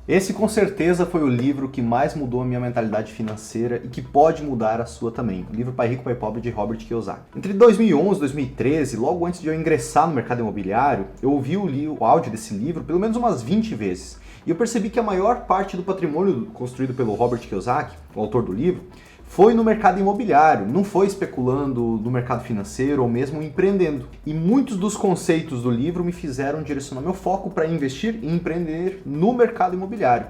Esse com certeza foi o livro que mais mudou a minha mentalidade financeira e que pode mudar a sua também. O livro Pai Rico, Pai Pobre de Robert Kiyosaki. Entre 2011 e 2013, logo antes de eu ingressar no mercado imobiliário, eu ouvi o áudio desse livro pelo menos umas 20 vezes. E eu percebi que a maior parte do patrimônio construído pelo Robert Kiyosaki, o autor do livro, foi no mercado imobiliário, não foi especulando no mercado financeiro ou mesmo empreendendo. E muitos dos conceitos do livro me fizeram direcionar meu foco para investir e empreender no mercado imobiliário.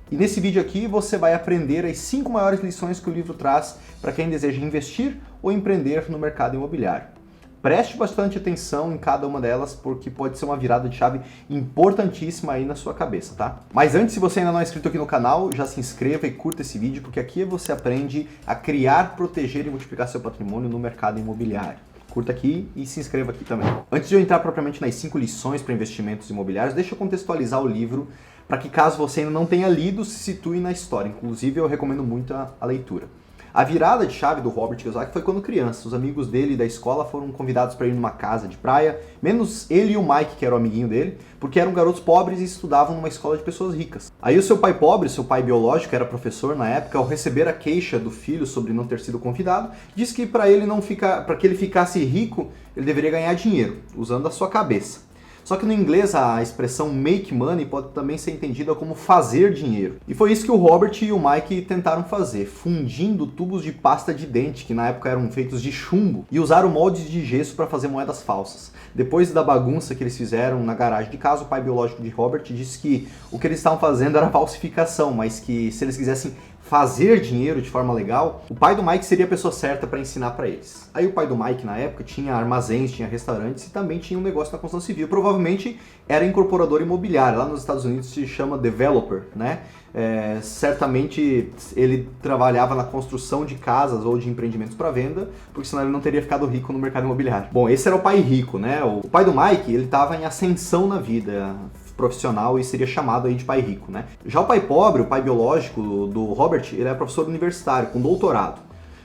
E nesse vídeo aqui você vai aprender as 5 maiores lições que o livro traz para quem deseja investir ou empreender no mercado imobiliário. Preste bastante atenção em cada uma delas, porque pode ser uma virada de chave importantíssima aí na sua cabeça, tá? Mas antes, se você ainda não é inscrito aqui no canal, já se inscreva e curta esse vídeo, porque aqui você aprende a criar, proteger e multiplicar seu patrimônio no mercado imobiliário. Curta aqui e se inscreva aqui também. Antes de eu entrar propriamente nas 5 lições para investimentos imobiliários, deixa eu contextualizar o livro para que, caso você ainda não tenha lido, se situe na história. Inclusive, eu recomendo muito a leitura. A virada de chave do Robert Kiyosaki foi quando criança. Os amigos dele da escola foram convidados para ir numa casa de praia, menos ele e o Mike, que era o amiguinho dele, porque eram garotos pobres e estudavam numa escola de pessoas ricas. Aí o seu pai pobre, seu pai biológico, era professor na época, ao receber a queixa do filho sobre não ter sido convidado, disse que para que ele ficasse rico, ele deveria ganhar dinheiro, usando a sua cabeça. Só que no inglês a expressão make money pode também ser entendida como fazer dinheiro. E foi isso que o Robert e o Mike tentaram fazer, fundindo tubos de pasta de dente, que na época eram feitos de chumbo, e usaram moldes de gesso para fazer moedas falsas. Depois da bagunça que eles fizeram na garagem de casa, o pai biológico de Robert disse que o que eles estavam fazendo era falsificação, mas que se eles quisessem fazer dinheiro de forma legal, o pai do Mike seria a pessoa certa para ensinar para eles. Aí o pai do Mike, na época, tinha armazéns, tinha restaurantes e também tinha um negócio na construção civil. Provavelmente era incorporador imobiliário. Lá nos Estados Unidos se chama developer, né? Certamente ele trabalhava na construção de casas ou de empreendimentos para venda, porque senão ele não teria ficado rico no mercado imobiliário. Bom, esse era o pai rico, né? O pai do Mike, ele estava em ascensão na vida profissional e seria chamado aí de pai rico, né? Já o pai pobre, o pai biológico do Robert, ele é professor universitário com doutorado.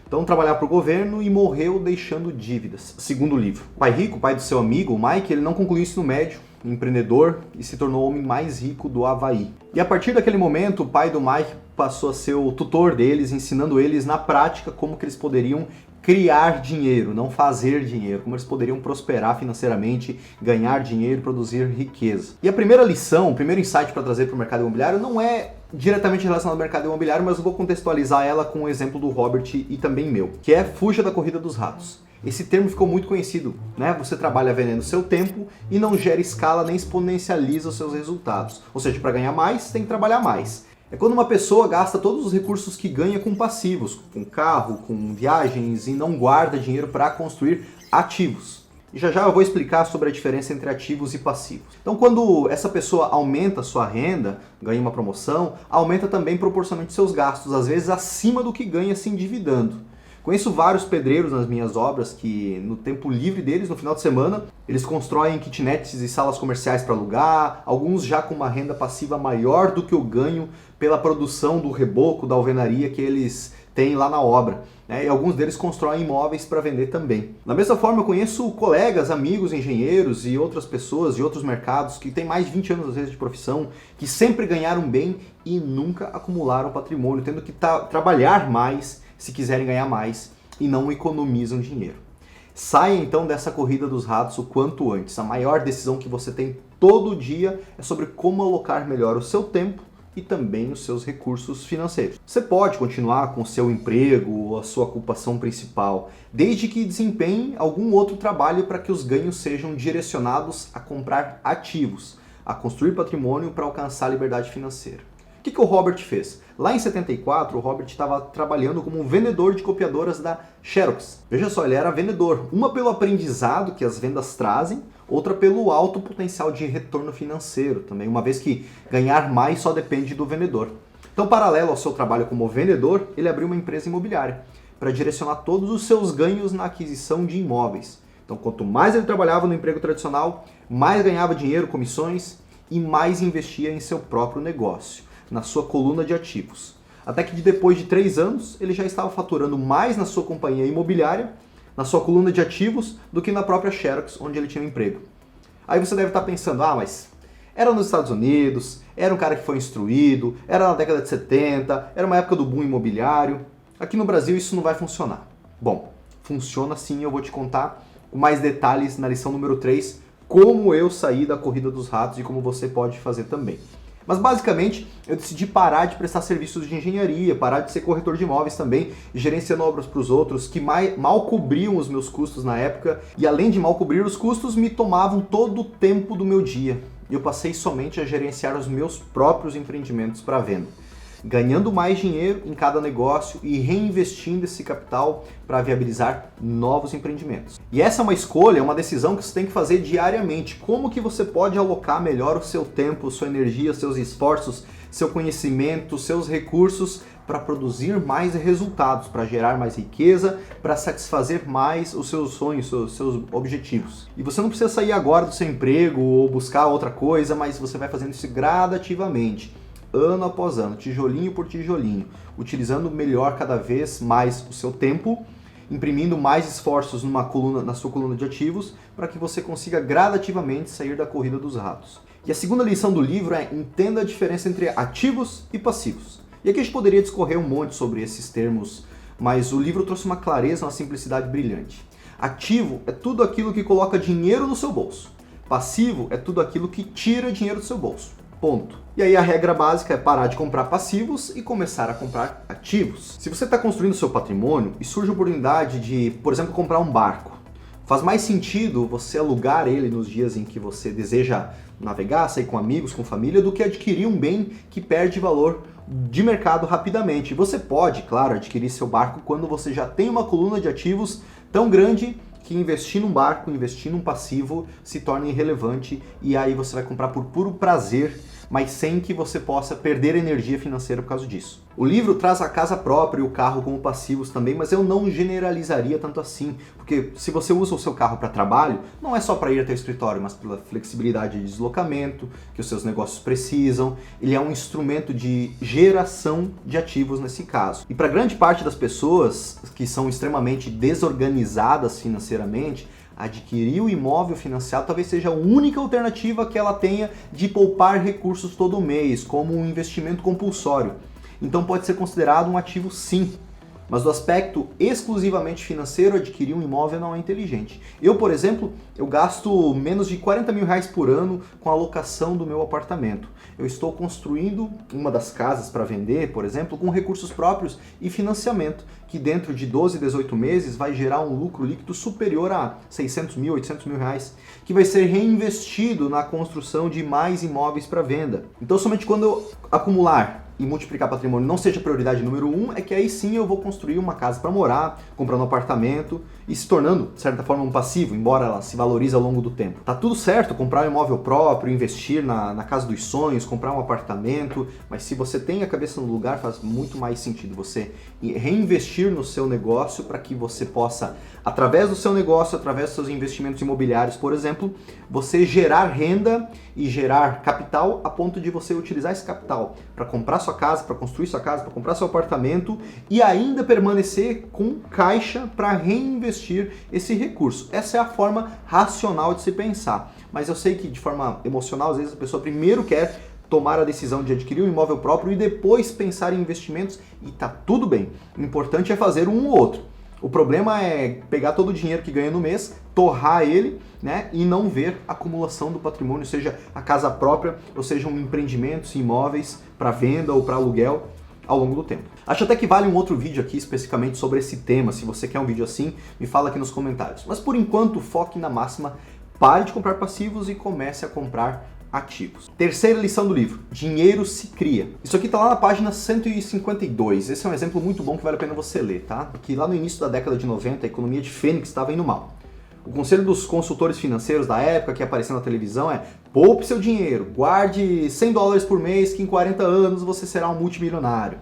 Então trabalhava para o governo e morreu deixando dívidas, segundo o livro. O pai rico, o pai do seu amigo, o Mike, ele não concluiu o ensino médio, empreendedor, e se tornou o homem mais rico do Havaí. E a partir daquele momento, o pai do Mike passou a ser o tutor deles, ensinando eles na prática como que eles poderiam criar dinheiro, não fazer dinheiro, como eles poderiam prosperar financeiramente, ganhar dinheiro, produzir riqueza. E a primeira lição, o primeiro insight para trazer para o mercado imobiliário não é diretamente relacionado ao mercado imobiliário, mas eu vou contextualizar ela com o exemplo do Robert e também meu, que é fuja da corrida dos ratos. Esse termo ficou muito conhecido, né? Você trabalha vendendo seu tempo e não gera escala nem exponencializa os seus resultados. Ou seja, para ganhar mais, tem que trabalhar mais. É quando uma pessoa gasta todos os recursos que ganha com passivos, com carro, com viagens e não guarda dinheiro para construir ativos. E já eu vou explicar sobre a diferença entre ativos e passivos. Então, quando essa pessoa aumenta a sua renda, ganha uma promoção, aumenta também proporcionalmente seus gastos, às vezes acima do que ganha se endividando. Conheço vários pedreiros nas minhas obras que, no tempo livre deles, no final de semana, eles constroem kitnets e salas comerciais para alugar, alguns já com uma renda passiva maior do que o ganho pela produção do reboco, da alvenaria que eles têm lá na obra. E alguns deles constroem imóveis para vender também. Da mesma forma, eu conheço colegas, amigos, engenheiros e outras pessoas de outros mercados que têm mais de 20 anos, às vezes, de profissão, que sempre ganharam bem e nunca acumularam patrimônio, tendo que trabalhar mais se quiserem ganhar mais e não economizam dinheiro. Saia então dessa corrida dos ratos o quanto antes. A maior decisão que você tem todo dia é sobre como alocar melhor o seu tempo e também os seus recursos financeiros. Você pode continuar com o seu emprego ou a sua ocupação principal, desde que desempenhe algum outro trabalho para que os ganhos sejam direcionados a comprar ativos, a construir patrimônio para alcançar a liberdade financeira. O que o Robert fez? Lá em 74, o Robert estava trabalhando como um vendedor de copiadoras da Xerox. Veja só, ele era vendedor. Uma pelo aprendizado que as vendas trazem, outra pelo alto potencial de retorno financeiro também, uma vez que ganhar mais só depende do vendedor. Então, paralelo ao seu trabalho como vendedor, ele abriu uma empresa imobiliária para direcionar todos os seus ganhos na aquisição de imóveis. Então, quanto mais ele trabalhava no emprego tradicional, mais ganhava dinheiro, comissões e mais investia em seu próprio negócio, na sua coluna de ativos. Até que depois de 3 anos, ele já estava faturando mais na sua companhia imobiliária, na sua coluna de ativos, do que na própria Xerox, onde ele tinha um emprego. Aí você deve estar pensando, mas Era nos Estados Unidos, era um cara que foi instruído, era na década de 70, era uma época do boom imobiliário. Aqui no Brasil isso não vai funcionar. Bom, funciona sim, eu vou te contar com mais detalhes na lição número 3, como eu saí da corrida dos ratos e como você pode fazer também. Mas basicamente eu decidi parar de prestar serviços de engenharia, parar de ser corretor de imóveis também, gerenciando obras para os outros que mal cobriam os meus custos na época e além de mal cobrir os custos, me tomavam todo o tempo do meu dia. E eu passei somente a gerenciar os meus próprios empreendimentos para venda, ganhando mais dinheiro em cada negócio e reinvestindo esse capital para viabilizar novos empreendimentos. E essa é uma escolha, uma decisão que você tem que fazer diariamente. Como que você pode alocar melhor o seu tempo, sua energia, seus esforços, seu conhecimento, seus recursos para produzir mais resultados, para gerar mais riqueza, para satisfazer mais os seus sonhos, os seus objetivos. E você não precisa sair agora do seu emprego ou buscar outra coisa, mas você vai fazendo isso gradativamente, ano após ano, tijolinho por tijolinho, utilizando melhor cada vez mais o seu tempo, imprimindo mais esforços na sua coluna de ativos, para que você consiga gradativamente sair da corrida dos ratos. E a segunda lição do livro é: entenda a diferença entre ativos e passivos. E aqui a gente poderia discorrer um monte sobre esses termos, mas o livro trouxe uma clareza, uma simplicidade brilhante. Ativo é tudo aquilo que coloca dinheiro no seu bolso. Passivo é tudo aquilo que tira dinheiro do seu bolso. Ponto. E aí a regra básica é parar de comprar passivos e começar a comprar ativos. Se você está construindo seu patrimônio e surge a oportunidade de, por exemplo, comprar um barco, faz mais sentido você alugar ele nos dias em que você deseja navegar, sair com amigos, com família, do que adquirir um bem que perde valor de mercado rapidamente. Você pode, claro, adquirir seu barco quando você já tem uma coluna de ativos tão grande que investir num barco, investir num passivo se torna irrelevante e aí você vai comprar por puro prazer, mas sem que você possa perder energia financeira por causa disso. O livro traz a casa própria e o carro como passivos também, mas eu não generalizaria tanto assim, porque se você usa o seu carro para trabalho, não é só para ir até o escritório, mas pela flexibilidade de deslocamento que os seus negócios precisam. Ele é um instrumento de geração de ativos nesse caso. E para grande parte das pessoas que são extremamente desorganizadas financeiramente, adquirir o imóvel financiado talvez seja a única alternativa que ela tenha de poupar recursos todo mês, como um investimento compulsório. Então pode ser considerado um ativo sim, mas do aspecto exclusivamente financeiro, adquirir um imóvel não é inteligente. Eu, por exemplo, eu gasto menos de 40 mil reais por ano com a locação do meu apartamento. Eu estou construindo uma das casas para vender, por exemplo, com recursos próprios e financiamento, que dentro de 12, 18 meses vai gerar um lucro líquido superior a 600 mil, 800 mil reais, que vai ser reinvestido na construção de mais imóveis para venda. Então somente quando eu acumular e multiplicar patrimônio não seja prioridade número 1, é que aí sim eu vou construir uma casa para morar, comprando um apartamento e se tornando, de certa forma, um passivo, embora ela se valorize ao longo do tempo. Tá tudo certo comprar um imóvel próprio, investir na casa dos sonhos, comprar um apartamento, mas se você tem a cabeça no lugar, faz muito mais sentido você reinvestir no seu negócio para que você possa, através do seu negócio, através dos seus investimentos imobiliários, por exemplo, você gerar renda e gerar capital a ponto de você utilizar esse capital para comprar sua casa, para construir sua casa, para comprar seu apartamento e ainda permanecer com caixa para reinvestir esse recurso. Essa é a forma racional de se pensar. Mas eu sei que de forma emocional, às vezes a pessoa primeiro quer tomar a decisão de adquirir um imóvel próprio e depois pensar em investimentos e tá tudo bem. O importante é fazer um ou outro. O problema é pegar todo o dinheiro que ganha no mês, torrar ele, né, e não ver a acumulação do patrimônio, seja a casa própria, ou sejam empreendimentos, imóveis para venda ou para aluguel ao longo do tempo. Acho até que vale um outro vídeo aqui especificamente sobre esse tema. Se você quer um vídeo assim, me fala aqui nos comentários. Mas por enquanto, foque na máxima, pare de comprar passivos e comece a comprar ativos. Terceira lição do livro: dinheiro se cria. Isso aqui está lá na página 152. Esse é um exemplo muito bom que vale a pena você ler, tá? Que lá no início da década de 90, a economia de Fênix estava indo mal. O conselho dos consultores financeiros da época, que apareceu na televisão, é: poupe seu dinheiro, guarde $100 por mês, que em 40 anos você será um multimilionário.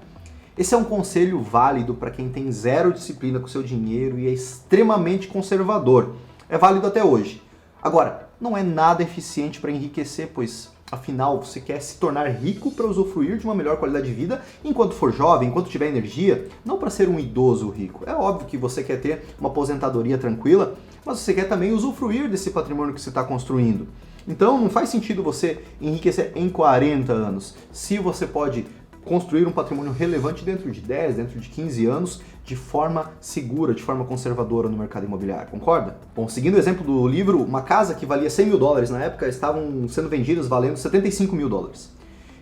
Esse é um conselho válido para quem tem zero disciplina com seu dinheiro e é extremamente conservador. É válido até hoje. Agora, não é nada eficiente para enriquecer, pois afinal você quer se tornar rico para usufruir de uma melhor qualidade de vida enquanto for jovem, enquanto tiver energia, não para ser um idoso rico. É óbvio que você quer ter uma aposentadoria tranquila, mas você quer também usufruir desse patrimônio que você está construindo. Então não faz sentido você enriquecer em 40 anos, se você pode construir um patrimônio relevante dentro de 10, dentro de 15 anos, de forma segura, de forma conservadora no mercado imobiliário, concorda? Bom, seguindo o exemplo do livro, uma casa que valia 100 mil dólares na época, estavam sendo vendidas valendo 75 mil dólares.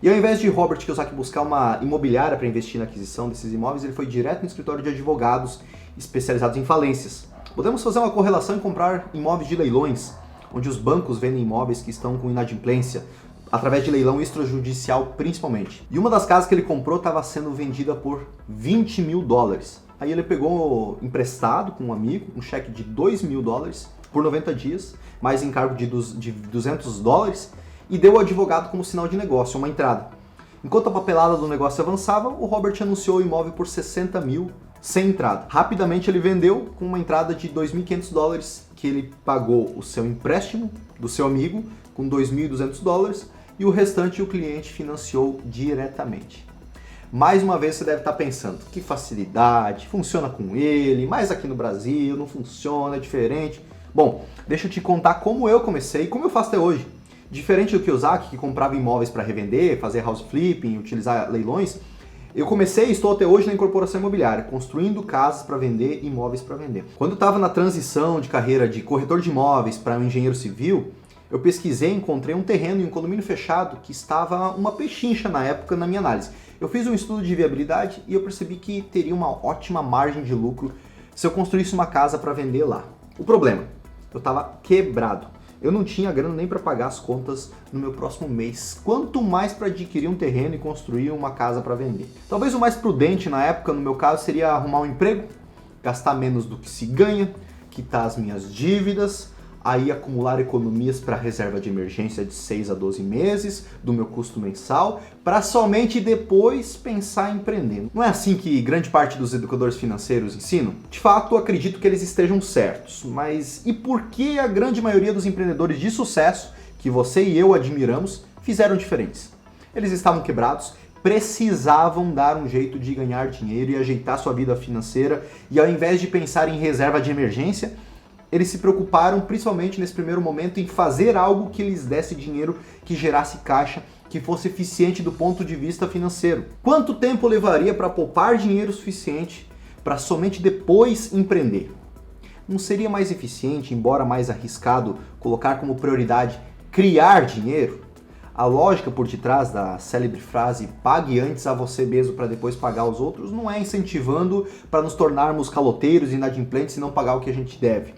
E ao invés de Robert Kiyosaki buscar uma imobiliária para investir na aquisição desses imóveis, ele foi direto no escritório de advogados especializados em falências. Podemos fazer uma correlação e comprar imóveis de leilões, onde os bancos vendem imóveis que estão com inadimplência, através de leilão extrajudicial principalmente. E uma das casas que ele comprou estava sendo vendida por 20 mil dólares. Aí ele pegou emprestado com um amigo, um cheque de 2 mil dólares por 90 dias, mais encargo de 200 dólares, e deu ao advogado como sinal de negócio, uma entrada. Enquanto a papelada do negócio avançava, o Robert anunciou o imóvel por 60 mil sem entrada. Rapidamente ele vendeu com uma entrada de 2.500 dólares, que ele pagou o seu empréstimo do seu amigo com 2.200 dólares, e o restante o cliente financiou diretamente. Mais uma vez você deve estar pensando, que facilidade, funciona com ele, mas aqui no Brasil não funciona, é diferente. Bom, deixa eu te contar como eu comecei e como eu faço até hoje. Diferente do Kiyosaki, que comprava imóveis para revender, fazer house flipping, utilizar leilões, eu comecei e estou até hoje na incorporação imobiliária, construindo casas para vender, imóveis para vender. Quando eu estava na transição de carreira de corretor de imóveis para um engenheiro civil, eu pesquisei e encontrei um terreno em um condomínio fechado que estava uma pechincha na época na minha análise. Eu fiz um estudo de viabilidade e eu percebi que teria uma ótima margem de lucro se eu construísse uma casa para vender lá. O problema, eu estava quebrado. Eu não tinha grana nem para pagar as contas no meu próximo mês, quanto mais para adquirir um terreno e construir uma casa para vender. Talvez o mais prudente na época, no meu caso, seria arrumar um emprego, gastar menos do que se ganha, quitar as minhas dívidas, aí acumular economias para reserva de emergência de 6 a 12 meses do meu custo mensal, para somente depois pensar em empreender. Não é assim que grande parte dos educadores financeiros ensinam? De fato, acredito que eles estejam certos, mas e por que a grande maioria dos empreendedores de sucesso, que você e eu admiramos, fizeram diferentes? Eles estavam quebrados, precisavam dar um jeito de ganhar dinheiro e ajeitar sua vida financeira, e ao invés de pensar em reserva de emergência, eles se preocuparam, principalmente nesse primeiro momento, em fazer algo que lhes desse dinheiro, que gerasse caixa, que fosse eficiente do ponto de vista financeiro. Quanto tempo levaria para poupar dinheiro suficiente para somente depois empreender? Não seria mais eficiente, embora mais arriscado, colocar como prioridade criar dinheiro? A lógica por detrás da célebre frase "pague antes a você mesmo para depois pagar aos outros" não é incentivando para nos tornarmos caloteiros e inadimplentes e não pagar o que a gente deve,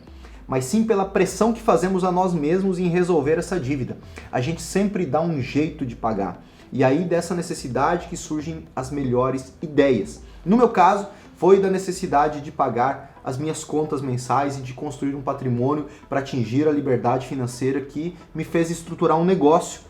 mas sim pela pressão que fazemos a nós mesmos em resolver essa dívida. A gente sempre dá um jeito de pagar. E aí dessa necessidade que surgem as melhores ideias. No meu caso, foi da necessidade de pagar as minhas contas mensais e de construir um patrimônio para atingir a liberdade financeira que me fez estruturar um negócio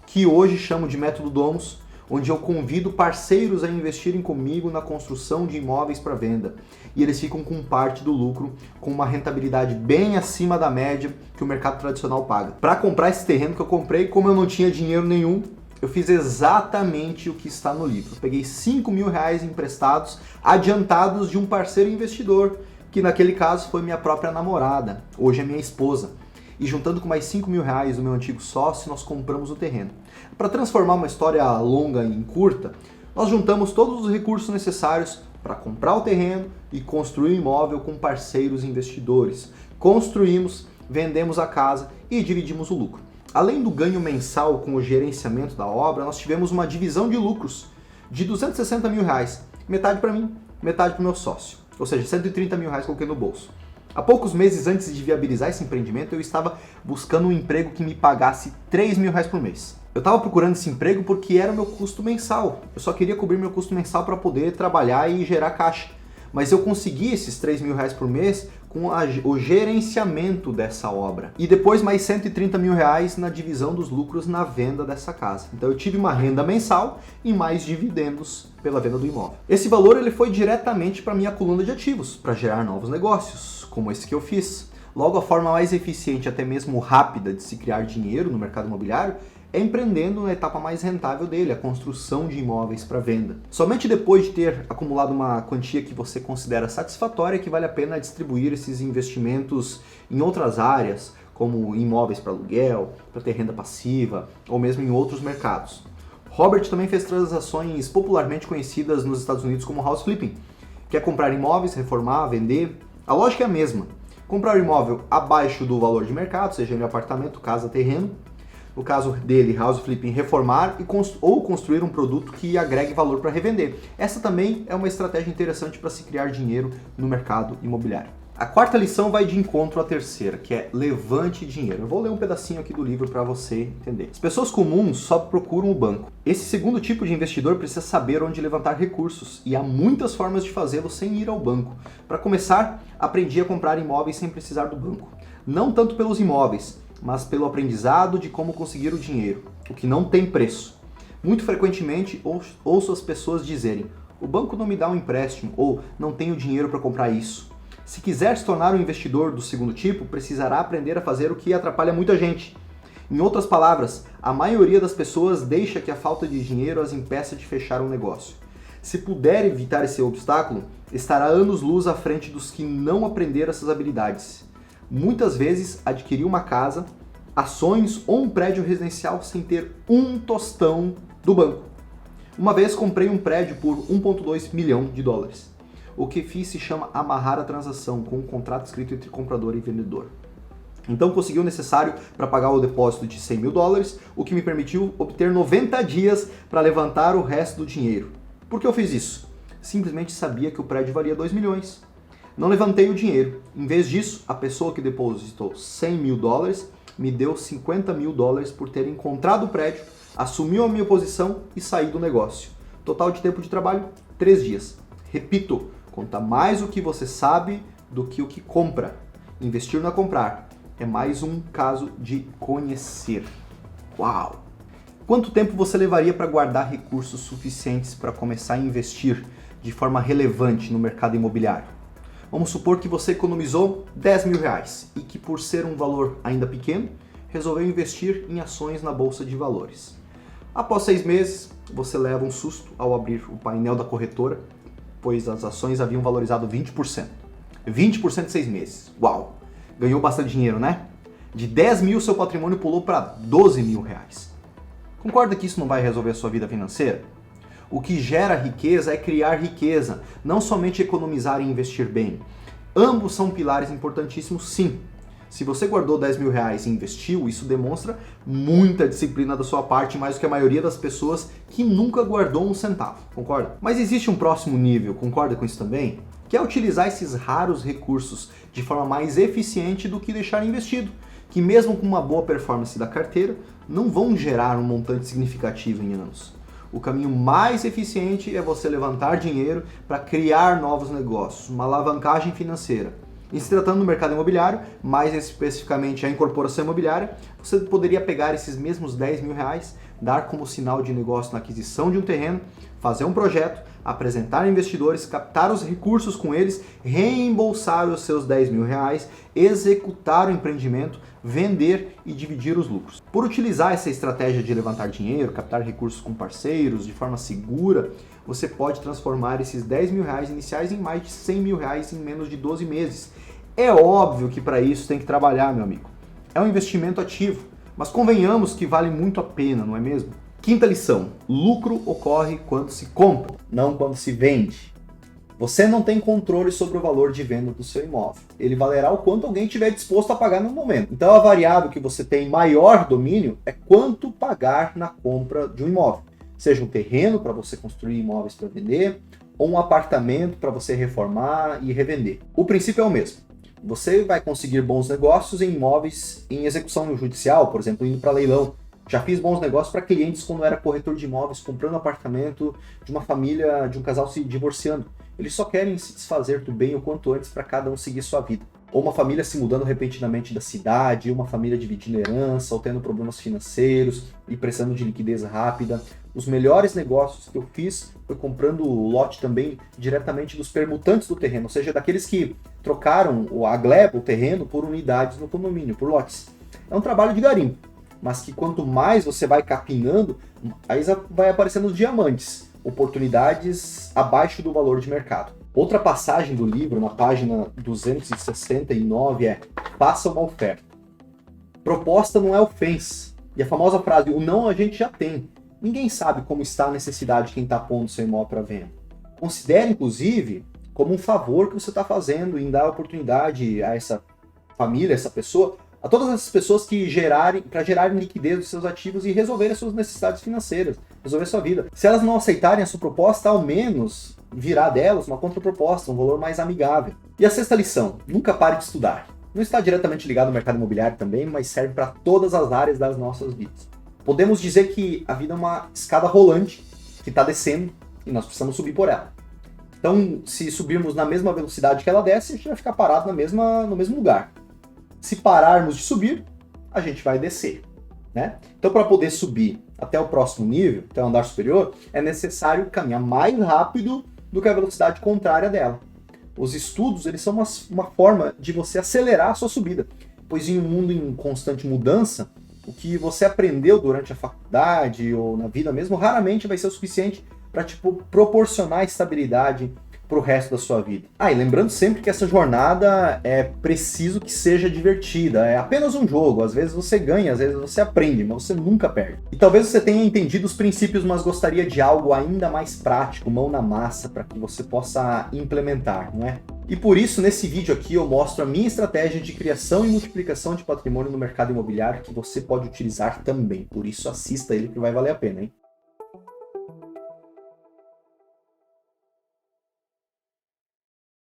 que hoje chamo de Método Domus, onde eu convido parceiros a investirem comigo na construção de imóveis para venda. E eles ficam com parte do lucro, com uma rentabilidade bem acima da média que o mercado tradicional paga. Para comprar esse terreno que eu comprei, como eu não tinha dinheiro nenhum, eu fiz exatamente o que está no livro. Eu peguei 5 mil reais emprestados, adiantados de um parceiro investidor, que naquele caso foi minha própria namorada, hoje é minha esposa. E juntando com mais 5 mil reais do meu antigo sócio, nós compramos o terreno. Para transformar uma história longa em curta, nós juntamos todos os recursos necessários para comprar o terreno e construir o imóvel com parceiros investidores. Construímos, vendemos a casa e dividimos o lucro. Além do ganho mensal com o gerenciamento da obra, nós tivemos uma divisão de lucros de 260 mil reais. Metade para mim, metade para o meu sócio. Ou seja, 130 mil reais coloquei no bolso. Há poucos meses antes de viabilizar esse empreendimento, eu estava buscando um emprego que me pagasse 3 mil reais por mês. Eu estava procurando esse emprego porque era o meu custo mensal. Eu só queria cobrir meu custo mensal para poder trabalhar e gerar caixa. Mas eu consegui esses 3 mil reais por mês com o gerenciamento dessa obra. E depois mais 130 mil reais na divisão dos lucros na venda dessa casa. Então eu tive uma renda mensal e mais dividendos pela venda do imóvel. Esse valor ele foi diretamente para minha coluna de ativos, para gerar novos negócios, como esse que eu fiz. Logo, a forma mais eficiente, até mesmo rápida, de se criar dinheiro no mercado imobiliário é empreendendo na etapa mais rentável dele, a construção de imóveis para venda. Somente depois de ter acumulado uma quantia que você considera satisfatória que vale a pena distribuir esses investimentos em outras áreas, como imóveis para aluguel, para ter renda passiva ou mesmo em outros mercados. Robert também fez transações popularmente conhecidas nos Estados Unidos como house flipping, que é comprar imóveis, reformar, vender. A lógica é a mesma. Comprar o imóvel abaixo do valor de mercado, seja ele apartamento, casa, terreno. No caso dele, house flipping, reformar ou construir um produto que agregue valor para revender. Essa também é uma estratégia interessante para se criar dinheiro no mercado imobiliário. A quarta lição vai de encontro à terceira, que é levante dinheiro. Eu vou ler um pedacinho aqui do livro para você entender. As pessoas comuns só procuram o banco. Esse segundo tipo de investidor precisa saber onde levantar recursos, e há muitas formas de fazê-lo sem ir ao banco. Para começar, aprendi a comprar imóveis sem precisar do banco. Não tanto pelos imóveis, mas pelo aprendizado de como conseguir o dinheiro, o que não tem preço. Muito frequentemente ouço as pessoas dizerem: o banco não me dá um empréstimo, ou não tenho dinheiro para comprar isso. Se quiser se tornar um investidor do segundo tipo, precisará aprender a fazer o que atrapalha muita gente. Em outras palavras, a maioria das pessoas deixa que a falta de dinheiro as impeça de fechar um negócio. Se puder evitar esse obstáculo, estará anos-luz à frente dos que não aprenderam essas habilidades. Muitas vezes adquiriu uma casa, ações ou um prédio residencial sem ter um tostão do banco. Uma vez comprei um prédio por 1,2 milhão de dólares. O que fiz se chama amarrar a transação com um contrato escrito entre comprador e vendedor. Então consegui o necessário para pagar o depósito de 100 mil dólares, o que me permitiu obter 90 dias para levantar o resto do dinheiro. Por que eu fiz isso? Simplesmente sabia que o prédio valia 2 milhões. Não levantei o dinheiro. Em vez disso, a pessoa que depositou 100 mil dólares me deu 50 mil dólares por ter encontrado o prédio, assumiu a minha posição e saí do negócio. Total de tempo de trabalho, 3 dias. Repito, conta mais o que você sabe do que o que compra. Investir não é comprar, é mais um caso de conhecer. Uau! Quanto tempo você levaria para guardar recursos suficientes para começar a investir de forma relevante no mercado imobiliário? Vamos supor que você economizou 10 mil reais e que, por ser um valor ainda pequeno, resolveu investir em ações na Bolsa de Valores. Após 6 meses, você leva um susto ao abrir o painel da corretora, pois as ações haviam valorizado 20%. 20% em 6 meses. Uau! Ganhou bastante dinheiro, né? De 10 mil, seu patrimônio pulou para 12 mil reais. Concorda que isso não vai resolver a sua vida financeira? O que gera riqueza é criar riqueza, não somente economizar e investir bem. Ambos são pilares importantíssimos, sim. Se você guardou 10 mil reais e investiu, isso demonstra muita disciplina da sua parte, mais do que a maioria das pessoas que nunca guardou um centavo, concorda? Mas existe um próximo nível, concorda com isso também? Que é utilizar esses raros recursos de forma mais eficiente do que deixar investido, que mesmo com uma boa performance da carteira, não vão gerar um montante significativo em anos. O caminho mais eficiente é você levantar dinheiro para criar novos negócios, uma alavancagem financeira. E se tratando do mercado imobiliário, mais especificamente a incorporação imobiliária, você poderia pegar esses mesmos 10 mil reais, dar como sinal de negócio na aquisição de um terreno, fazer um projeto, apresentar investidores, captar os recursos com eles, reembolsar os seus 10 mil reais, executar o empreendimento, vender e dividir os lucros. Por utilizar essa estratégia de levantar dinheiro, captar recursos com parceiros de forma segura, você pode transformar esses 10 mil reais iniciais em mais de 100 mil reais em menos de 12 meses. É óbvio que para isso tem que trabalhar, meu amigo. É um investimento ativo, mas convenhamos que vale muito a pena, não é mesmo? Quinta lição: lucro ocorre quando se compra, não quando se vende. Você não tem controle sobre o valor de venda do seu imóvel. Ele valerá o quanto alguém estiver disposto a pagar no momento. Então a variável que você tem maior domínio é quanto pagar na compra de um imóvel. Seja um terreno para você construir imóveis para vender, ou um apartamento para você reformar e revender. O princípio é o mesmo. Você vai conseguir bons negócios em imóveis em execução judicial, por exemplo, indo para leilão. Já fiz bons negócios para clientes quando era corretor de imóveis, comprando apartamento de uma família, de um casal se divorciando. Eles só querem se desfazer do bem o quanto antes para cada um seguir sua vida. Ou uma família se mudando repentinamente da cidade, uma família dividindo herança, ou tendo problemas financeiros e precisando de liquidez rápida. Os melhores negócios que eu fiz foi comprando o lote também diretamente dos permutantes do terreno, ou seja, daqueles que trocaram a gleba, o terreno, por unidades no condomínio, por lotes. É um trabalho de garimpo, mas que quanto mais você vai capinando, aí vai aparecendo os diamantes, oportunidades abaixo do valor de mercado. Outra passagem do livro, na página 269, é: faça uma oferta. Proposta não é ofensa. E a famosa frase, o não a gente já tem. Ninguém sabe como está a necessidade de quem está pondo seu imóvel para venda. Considere, inclusive, como um favor que você está fazendo em dar oportunidade a essa família, essa pessoa, a todas essas pessoas que gerarem liquidez dos seus ativos e resolverem as suas necessidades financeiras, resolver a sua vida. Se elas não aceitarem a sua proposta, ao menos virá delas uma contraproposta, um valor mais amigável. E a sexta lição, nunca pare de estudar. Não está diretamente ligado ao mercado imobiliário também, mas serve para todas as áreas das nossas vidas. Podemos dizer que a vida é uma escada rolante que está descendo e nós precisamos subir por ela. Então, se subirmos na mesma velocidade que ela desce, a gente vai ficar parado no mesmo lugar. Se pararmos de subir, a gente vai descer, né? Então, para poder subir até o próximo nível, até o andar superior, é necessário caminhar mais rápido do que a velocidade contrária dela. Os estudos, eles são uma forma de você acelerar a sua subida, pois em um mundo em constante mudança, o que você aprendeu durante a faculdade ou na vida mesmo, raramente vai ser o suficiente para proporcionar estabilidade para o resto da sua vida. E lembrando sempre que essa jornada é preciso que seja divertida, é apenas um jogo, às vezes você ganha, às vezes você aprende, mas você nunca perde. E talvez você tenha entendido os princípios, mas gostaria de algo ainda mais prático, mão na massa, para que você possa implementar, não é? E por isso, nesse vídeo aqui, eu mostro a minha estratégia de criação e multiplicação de patrimônio no mercado imobiliário que você pode utilizar também. Por isso, assista ele que vai valer a pena, hein?